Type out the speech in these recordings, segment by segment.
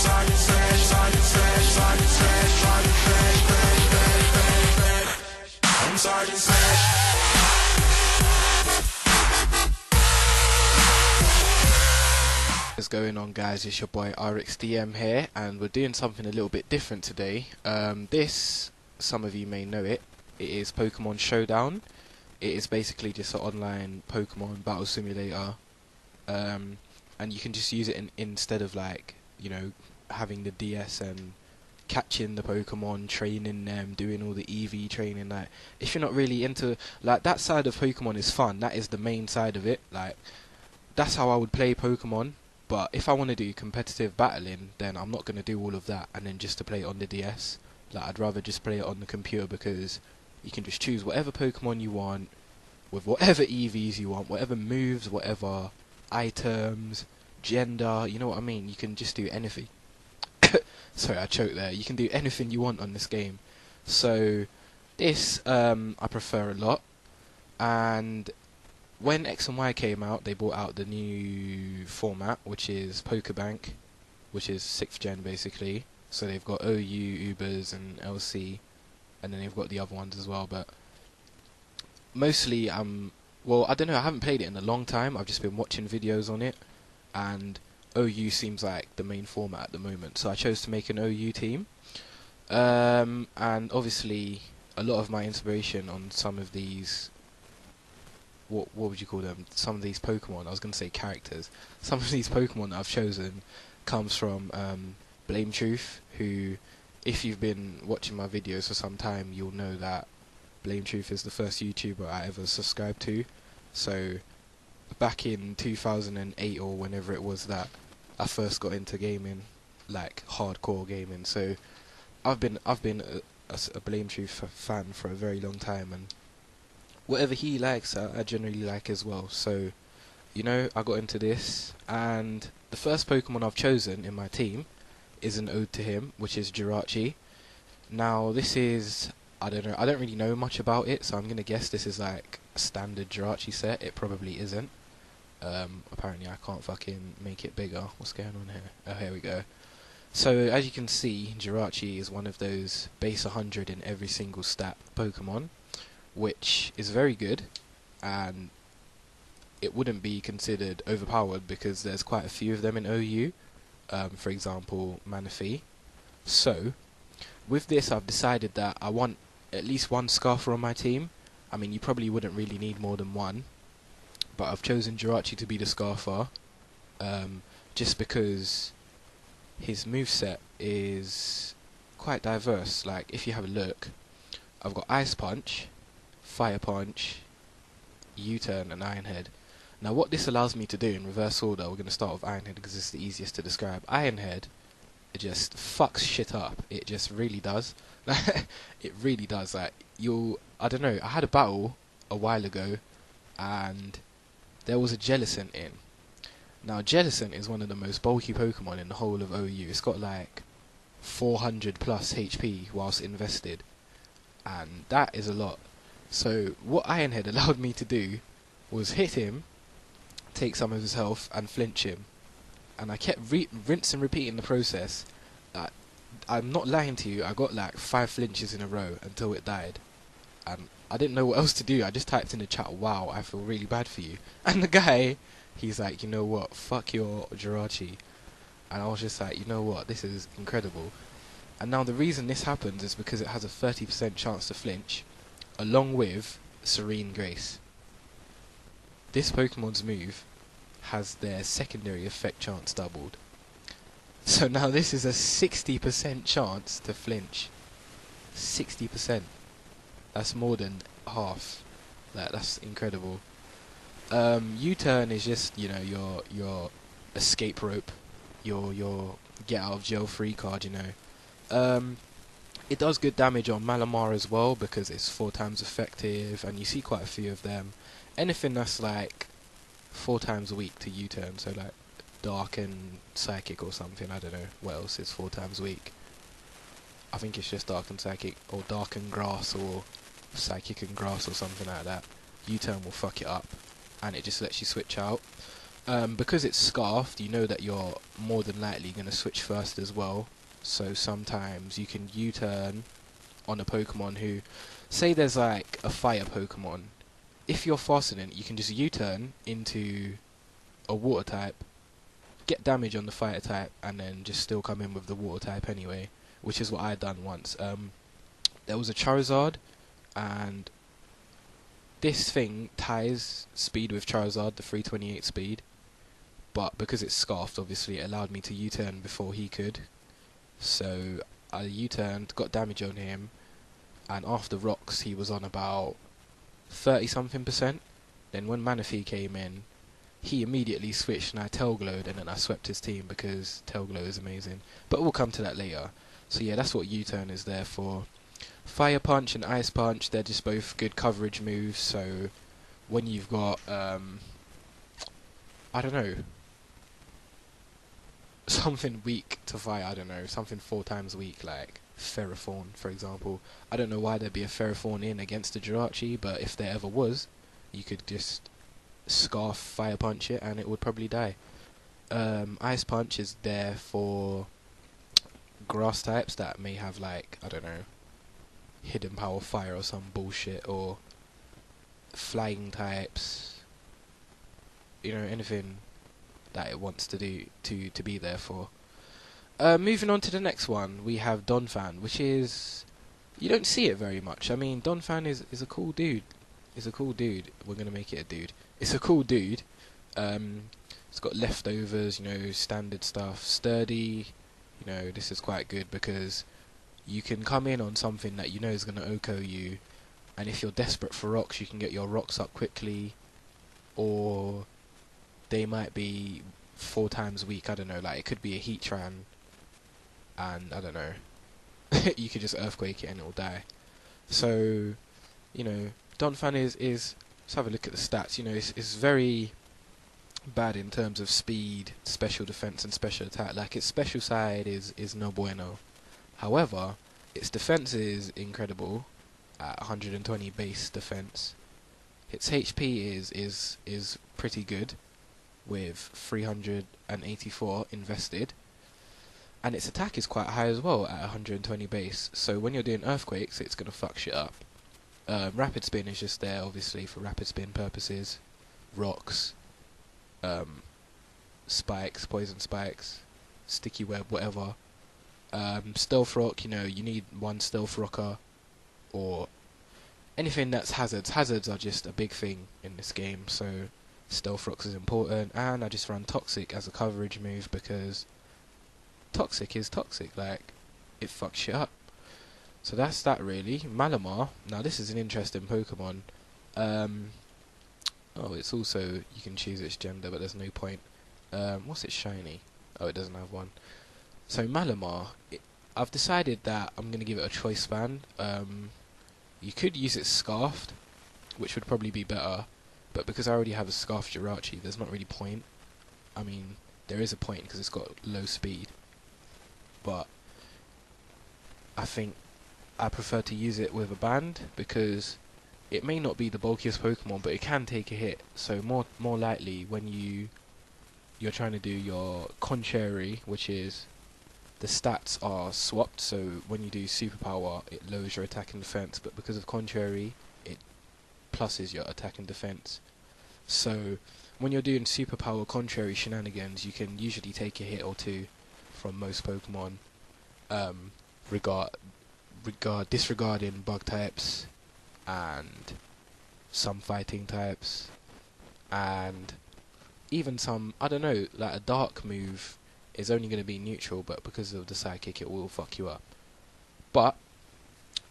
What's going on, guys? It's your boy RXDM here, and we're doing something a little bit different today. This, some of you may know it, it is Pokemon Showdown. It is basically just an online Pokemon battle simulator, and you can just use it instead of, like, you know, having the DS and catching the Pokemon, training them, doing all the EV training. Like, if you're not really into, like, that side of Pokemon is fun. That is the main side of it. Like, that's how I would play Pokemon. But if I want to do competitive battling, then I'm not going to do all of that and then just to play it on the DS. Like, I'd rather just play it on the computer, because you can just choose whatever Pokemon you want, with whatever EVs you want, whatever moves, whatever items, gender, you know what I mean? You can just do anything. Sorry, I choked there. You can do anything you want on this game. So, this, I prefer a lot. And when X and Y came out, they brought out the new format, which is Pokebank, which is 6th gen basically. So they've got OU, Ubers, and LC, and then they've got the other ones as well. But mostly, well, I don't know, I haven't played it in a long time. I've just been watching videos on it, and OU seems like the main format at the moment. So I chose to make an OU team. And obviously, a lot of my inspiration on some of these, what would you call them? Some of these Pokemon, I was going to say characters. Some of these Pokemon that I've chosen comes from Blame Truth, who, if you've been watching my videos for some time, you'll know that Blame Truth is the first YouTuber I ever subscribed to. So, back in 2008 or whenever it was that I first got into gaming, like hardcore gaming. So, I've been a Blame Truth fan for a very long time, and whatever he likes, I generally like as well. So, you know, I got into this, and the first Pokemon I've chosen in my team is an ode to him, which is Jirachi. Now, this is, I don't know, I don't really know much about it, so I'm going to guess this is like a standard Jirachi set. It probably isn't. Apparently I can't fucking make it bigger. What's going on here? Oh, here we go. So, as you can see, Jirachi is one of those base 100 in every single stat Pokemon, which is very good, and it wouldn't be considered overpowered because there's quite a few of them in OU, for example Manaphy. So with this, I've decided that I want at least one Scarfer on my team. I mean, you probably wouldn't really need more than one, but I've chosen Jirachi to be the Scarfer, just because his moveset is quite diverse. Like, if you have a look, I've got Ice Punch, Fire Punch, U-Turn, and Iron Head. Now, what this allows me to do in reverse order, we're going to start with Iron Head because it's the easiest to describe. Iron Head, it just fucks shit up. It just really does. It really does. Like, I don't know, I had a battle a while ago, and there was a Jellicent in. Now, Jellicent is one of the most bulky Pokemon in the whole of OU. It's got like 400 plus HP whilst invested, and that is a lot. So what Iron Head allowed me to do was hit him, take some of his health, and flinch him. And I kept rinse and repeating the process. I'm not lying to you, I got like 5 flinches in a row until it died. And I didn't know what else to do. I just typed in the chat, "Wow, I feel really bad for you." And the guy, he's like, "You know what, fuck your Jirachi." And I was just like, you know what, this is incredible. And now the reason this happens is because it has a 30% chance to flinch, along with Serene Grace. This Pokemon's move has their secondary effect chance doubled. So now this is a 60% chance to flinch. 60%. That's more than half. That's incredible. U-Turn is just, you know, your escape rope, your get out of jail free card, you know. It does good damage on Malamar as well because it's 4 times effective, and you see quite a few of them. Anything that's like 4 times a week to U-Turn, so like Dark and Psychic or something, I don't know what else is 4 times a week. I think it's just Dark and Psychic, or Dark and Grass, or Psychic and Grass, or something like that. U-Turn will fuck it up, and it just lets you switch out. Because it's scarfed, you know that you're more than likely going to switch first as well. So sometimes you can U-turn on a Pokemon who, say there's like a fire Pokemon. If you're faster than it, you can just U-turn into a water type, get damage on the fire type, and then just still come in with the water type anyway, which is what I done once. There was a Charizard, and this thing ties speed with Charizard, the 328 speed, but because it's scarfed, obviously it allowed me to U-turn before he could. So I U-turned, got damage on him, and after rocks he was on about 30 something percent. Then when Manaphy came in, he immediately switched and I tail glowed, and then I swept his team because tail glow is amazing. But we'll come to that later. So yeah, that's what U-turn is there for. Fire punch and ice punch, they're just both good coverage moves. So when you've got I don't know, something weak to fire, I don't know, something 4 times weak, like Ferrothorn, for example. I don't know why there'd be a Ferrothorn in against a Jirachi, but if there ever was, you could just scarf fire punch it and it would probably die. Ice punch is there for grass types that may have, like, I don't know, hidden power fire or some bullshit, or flying types, you know, anything that it wants to do to be there for. Moving on to the next one, we have Donphan, which is, you don't see it very much. I mean, Donphan is a cool dude. Is a cool dude. We're gonna make it a dude. It's a cool dude. It's got leftovers, you know, standard stuff. Sturdy. You know, this is quite good because you can come in on something that you know is gonna OHKO you, and if you're desperate for rocks, you can get your rocks up quickly, or they might be 4 times weak. I don't know. Like, it could be a Heatran, and I don't know. You could just earthquake it and it'll die. So, you know, Donphan is let's have a look at the stats. You know, it's very bad in terms of speed, special defense, and special attack. Like, its special side is no bueno. However, its defense is incredible at 120 base defense. Its HP is pretty good with 384 invested. And its attack is quite high as well at 120 base. So when you're doing earthquakes, it's going to fuck shit up. Rapid spin is just there, obviously, for rapid spin purposes. Rocks, spikes, poison spikes, sticky web, whatever. Stealth rock, you know, you need one stealth rocker, or anything that's hazards. Hazards are just a big thing in this game, so stealth rocks is important. And I just run toxic as a coverage move because toxic is toxic, like, it fucks shit up. So that's that really. Malamar, now this is an interesting Pokemon. Oh, it's also, you can choose its gender, but there's no point. What's its shiny? Oh, it doesn't have one. So Malamar, I've decided that I'm going to give it a choice span. You could use it scarfed, which would probably be better, but because I already have a scarfed Jirachi, there's not really point. I mean, there is a point because it's got low speed, but I think I prefer to use it with a band because it may not be the bulkiest Pokemon, but it can take a hit. So more likely when you're trying to do your contrary, which is the stats are swapped. So when you do superpower, it lowers your attack and defense, but because of contrary, it pluses your attack and defense. So when you're doing superpower contrary shenanigans, you can usually take a hit or two from most Pokemon. Disregarding bug types and some fighting types, and even some, I don't know, like a dark move is only going to be neutral, but because of the sidekick it will fuck you up. But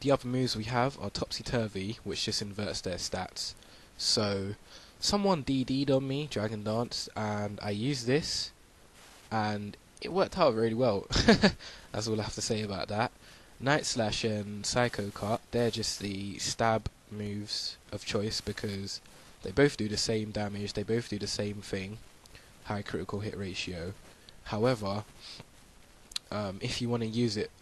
the other moves we have are Topsy-Turvy, which just inverts their stats. So someone DD'd on me, Dragon Dance, and I used this and it worked out really well. That's all I have to say about that. Night Slash and Psycho Cut, they're just the stab moves of choice because they both do the same damage, they both do the same thing, high critical hit ratio. However, if you want to use it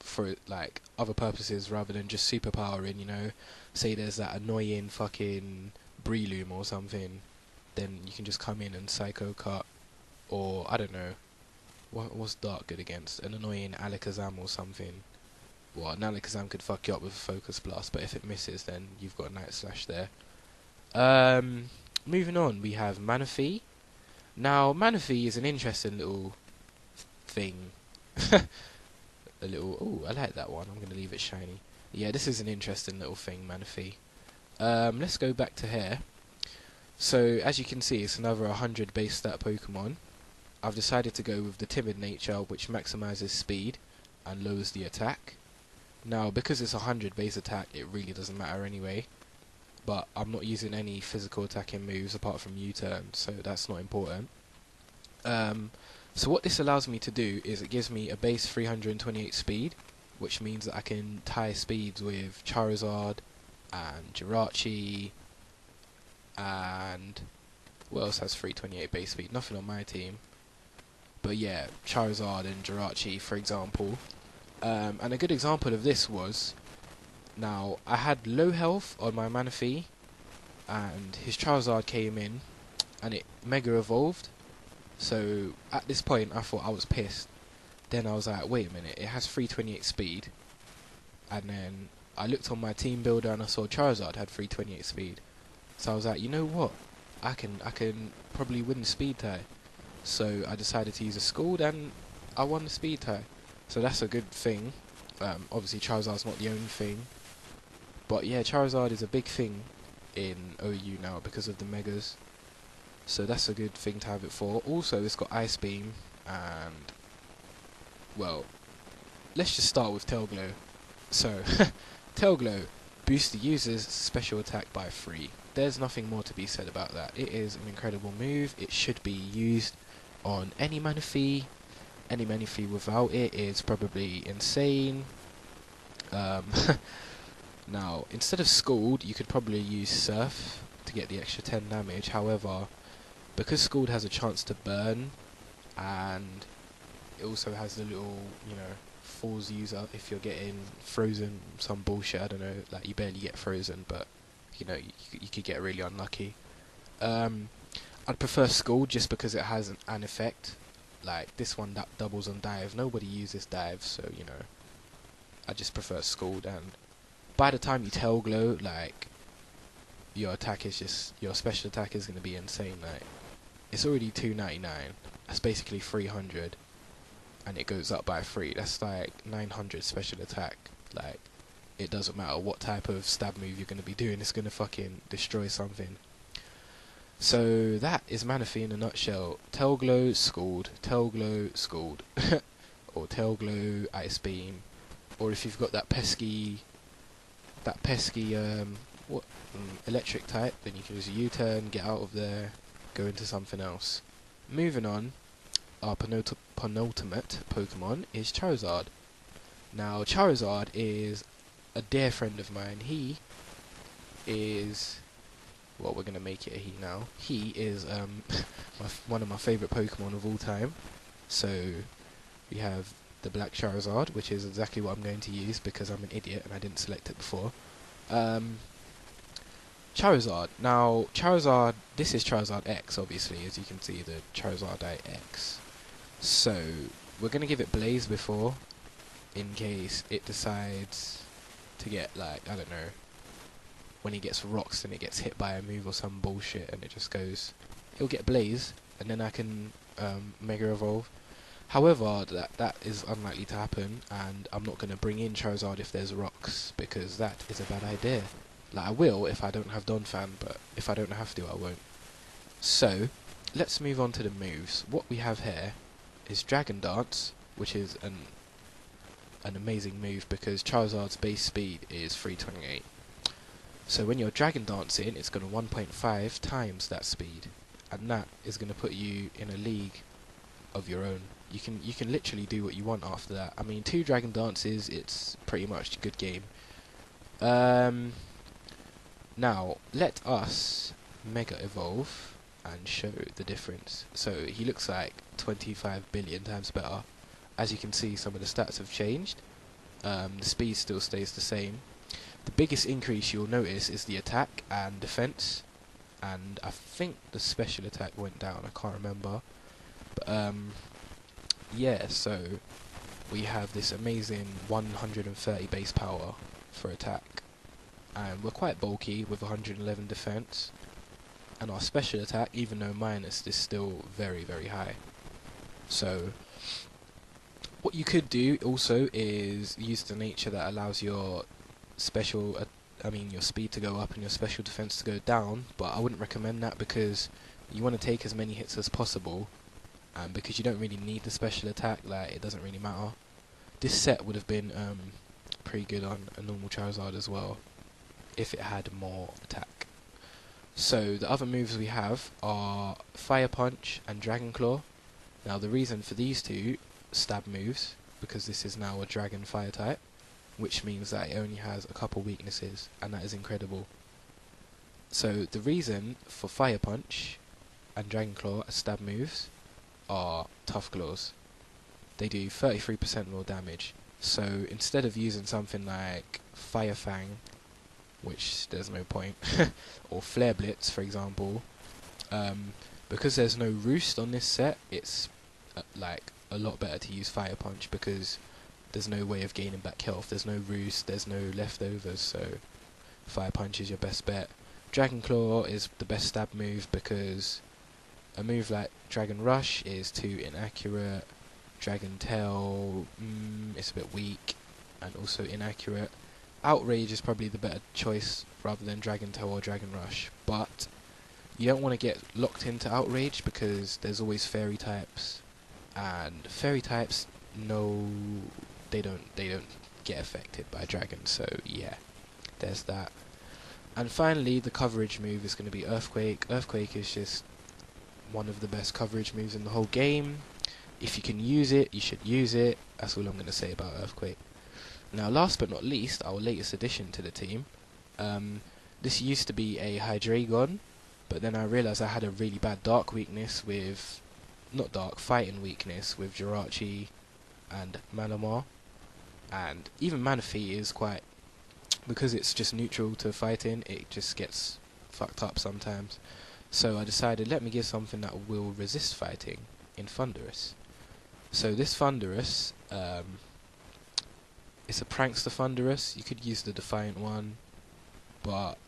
for like other purposes rather than just superpowering, you know, say there's that annoying fucking Breloom or something, then you can just come in and Psycho Cut, or I don't know, what's Dark good against? An annoying Alakazam or something. Well, an Alakazam could fuck you up with a Focus Blast, but if it misses, then you've got a Night Slash there. Moving on, we have Manaphy. Now, Manaphy is an interesting little thing. A little, oh, I like that one. I'm going to leave it shiny. Yeah, this is an interesting little thing, Manaphy. Let's go back to here. So, as you can see, it's another 100 base stat Pokemon. I've decided to go with the Timid nature, which maximizes speed and lowers the attack. Now, because it's 100 base attack, it really doesn't matter anyway. But I'm not using any physical attacking moves apart from U-turn, so that's not important. So what this allows me to do is it gives me a base 328 speed, which means that I can tie speeds with Charizard and Jirachi, and what else has 328 base speed? Nothing on my team. But yeah, Charizard and Jirachi, for example. And a good example of this was, now, I had low health on my Manaphy, and his Charizard came in, and it Mega Evolved. So, at this point, I thought I was pissed. Then I was like, wait a minute, it has 328 speed. And then, I looked on my team builder, and I saw Charizard had 328 speed. So I was like, you know what? I can probably win the speed tie. So, I decided to use a Scald, and I won the speed tie. So that's a good thing. Obviously, Charizard's not the only thing. But yeah, Charizard is a big thing in OU now because of the Megas. So that's a good thing to have it for. Also, it's got Ice Beam, and, well, let's just start with Tail Glow. So, Tail Glow boosts the user's special attack by 3. There's nothing more to be said about that. It is an incredible move. It should be used on any Manaphy. Any Manaphy without it is probably insane. Now, instead of Scald, you could probably use Surf to get the extra 10 damage. However, because Scald has a chance to burn, and it also has the little, you know, falls user if you're getting frozen, some bullshit, I don't know, like you barely get frozen, but, you know, you could get really unlucky. I'd prefer Scald just because it has an effect. Like, this one that doubles on dive. Nobody uses dive, so, you know, I just prefer Scald, and by the time you Tail Glow, like, your attack is just, your special attack is going to be insane. Like, it's already 299, that's basically 300, and it goes up by 3, that's like 900 special attack. Like, it doesn't matter what type of stab move you're going to be doing, it's going to fucking destroy something. So that is Manaphy in a nutshell. Tail Glow, Scald, Tail Glow, Scald, or Tail Glow, Ice Beam, or if you've got that pesky electric type, then you can use a U-turn, get out of there, go into something else. Moving on, our penultimate Pokemon is Charizard. Now, Charizard is a dear friend of mine. He is, well, we're going to make it a he now. He is one of my favourite Pokemon of all time. So, we have the Black Charizard, which is exactly what I'm going to use because I'm an idiot and I didn't select it before. Charizard. Now, Charizard, this is Charizard X, obviously, as you can see, the Charizard X. So, we're going to give it Blaze before, in case it decides to get, like, I don't know, when he gets rocks and it gets hit by a move or some bullshit and it just goes, he'll get Blaze, and then I can Mega Evolve. However, that is unlikely to happen, and I'm not going to bring in Charizard if there's rocks, because that is a bad idea. Like, I will if I don't have Donphan, but if I don't have to, I won't. So, let's move on to the moves. What we have here is Dragon Dance, which is an amazing move because Charizard's base speed is 328. So when you're Dragon Dancing, it's going to 1.5 times that speed, and that is going to put you in a league of your own. You can literally do what you want after that. I mean, 2 Dragon Dances, it's pretty much a good game. Now, let us Mega Evolve and show the difference. So, he looks like 25 billion times better. As you can see, some of the stats have changed. The speed still stays the same. The biggest increase you'll notice is the attack and defense. and I think the special attack went down, I can't remember. But yeah, so we have this amazing 130 base power for attack, and we're quite bulky with 111 defense, and our special attack, even though minus, is still very, very high. So what you could do also is use the nature that allows your special your speed to go up and your special defense to go down, but I wouldn't recommend that because you want to take as many hits as possible, and because you don't really need the special attack, like, it doesn't really matter. This set would have been pretty good on a normal Charizard as well if it had more attack. So the other moves we have are Fire Punch and Dragon Claw. Now the reason for these two stab moves, because this is now a Dragon Fire type, which means that it only has a couple weaknesses, and that is incredible. So the reason for Fire Punch and Dragon Claw as stab moves are Tough Claws. They do 33% more damage. So instead of using something like Fire Fang, which there's no point, or Flare Blitz, for example, because there's no Roost on this set, it's like a lot better to use Fire Punch because there's no way of gaining back health. There's no Roost, there's no leftovers, so Fire Punch is your best bet. Dragon Claw is the best stab move because a move like Dragon Rush is too inaccurate. Dragon Tail, it's a bit weak and also inaccurate. Outrage is probably the better choice rather than Dragon Tail or Dragon Rush, but you don't want to get locked into Outrage because there's always Fairy types, and Fairy types, no, they don't get affected by Dragon, so yeah, there's that. And finally, the coverage move is going to be Earthquake. Earthquake is just one of the best coverage moves in the whole game. If you can use it, you should use it. That's all I'm going to say about Earthquake. Now, last but not least, our latest addition to the team. This used to be a Hydreigon, but then I realised I had a really bad dark weakness with... not dark, fighting weakness with Jirachi and Malamar. And even Manaphy is quite... because it's just neutral to fighting, it just gets fucked up sometimes. So I decided, let me give something that will resist fighting in Thundurus. So this Thundurus, it's a Prankster Thundurus. You could use the Defiant one, but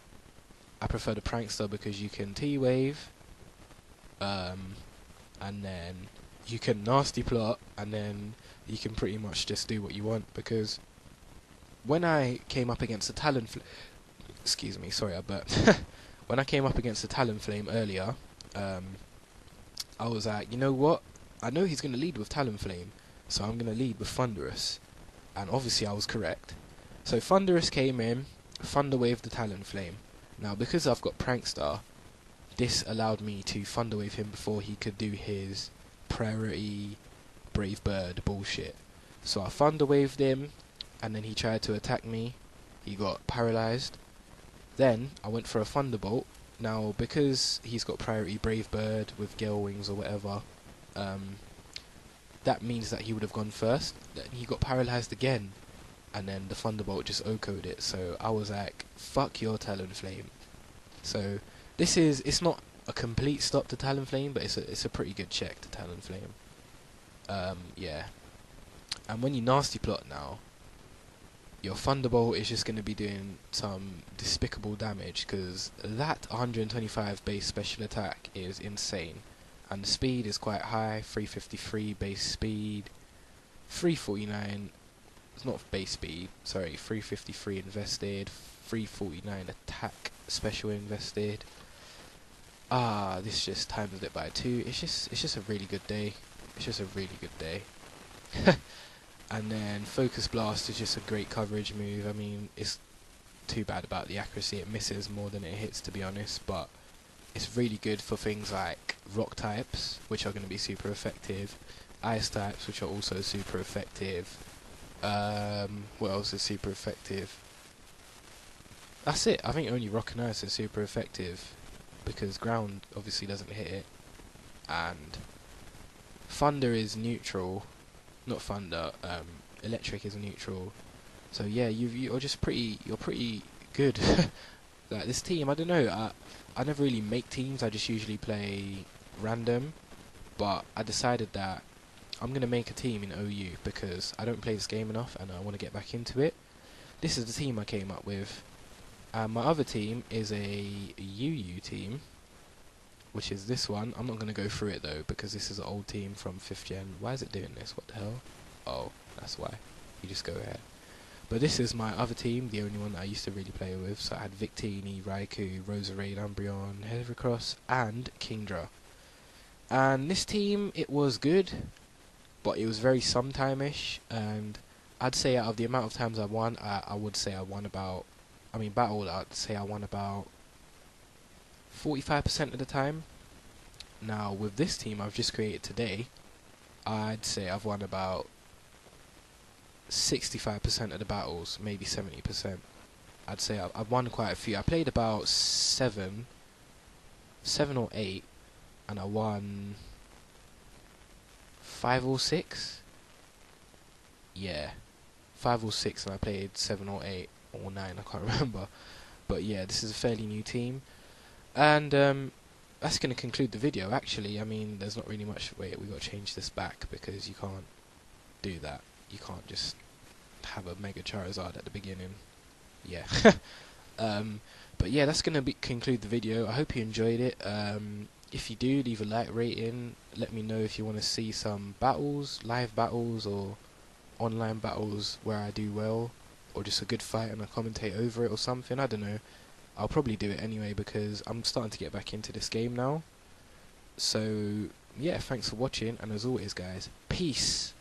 I prefer the Prankster because you can T-Wave, and then you can Nasty Plot, and then you can pretty much just do what you want, because when I came up against the Talonflame... excuse me, sorry I burped. When I came up against the Talonflame earlier, I was like, you know what? I know he's going to lead with Talonflame, so I'm going to lead with Thundurus. And obviously I was correct. So Thundurus came in, Thunder Wave the Talonflame. Now because I've got Prankster, this allowed me to Thunder Wave him before he could do his priority Brave Bird bullshit. So I Thunder Waved him, and then he tried to attack me. He got paralyzed. Then I went for a Thunderbolt. Now because he's got priority Brave Bird with Gale Wings or whatever, that means that he would have gone first. Then he got paralyzed again, and then the Thunderbolt just OHKO'd it. So I was like, fuck your Talonflame. So this is, it's not a complete stop to Talonflame, but it's a pretty good check to Talonflame. Yeah. And when you Nasty Plot now, your Thunderbolt is just going to be doing some despicable damage, because that 125 base special attack is insane. And the speed is quite high, 353 base speed, 349, it's not base speed, sorry, 353 invested, 349 attack special invested. This just times it by 2, it's just a really good day, it's just a really good day. And then Focus Blast is just a great coverage move. I mean, it's too bad about the accuracy, it misses more than it hits, to be honest, but it's really good for things like Rock types, which are going to be super effective, Ice types, which are also super effective. What else is super effective? That's it. I think only Rock and Ice is super effective, because Ground obviously doesn't hit it, and Thunder is neutral. Not Thunder, Electric is neutral. So yeah, you're pretty good Like this team, I don't know. I never really make teams. I just usually play random. But I decided that I'm gonna make a team in OU because I don't play this game enough and I want to get back into it. This is the team I came up with. My other team is a UU team, which is this one. I'm not going to go through it though because this is an old team from 5th gen. Why is it doing this? What the hell? Oh, that's why. You just go ahead. But this is my other team, the only one that I used to really play with. So I had Victini, Raikou, Roserade, Umbreon, Heracross, and Kingdra. And this team, it was good, but it was very sometime-ish. And I'd say out of the amount of times I won, I would say I won about... I mean, battle, I'd say I won about 45% of the time. Now, with this team I've just created today, I'd say I've won about 65% of the battles, maybe 70%. I'd say I've won quite a few. I played about 7 or 8, and I won 5 or 6. Yeah, 5 or 6, and I played 7 or 8 or 9. I can't remember. But yeah, this is a fairly new team, and that's going to conclude the video. Actually, I mean, there's not really much. Wait, we got to change this back because you can't do that. You can't just have a Mega Charizard at the beginning. Yeah. But yeah, that's going to conclude the video. I hope you enjoyed it. If you do, leave a like rating. Let me know if you want to see some battles, live battles, or online battles where I do well, or just a good fight and I commentate over it or something. I don't know. I'll probably do it anyway because I'm starting to get back into this game now. So yeah, thanks for watching, and as always guys, peace.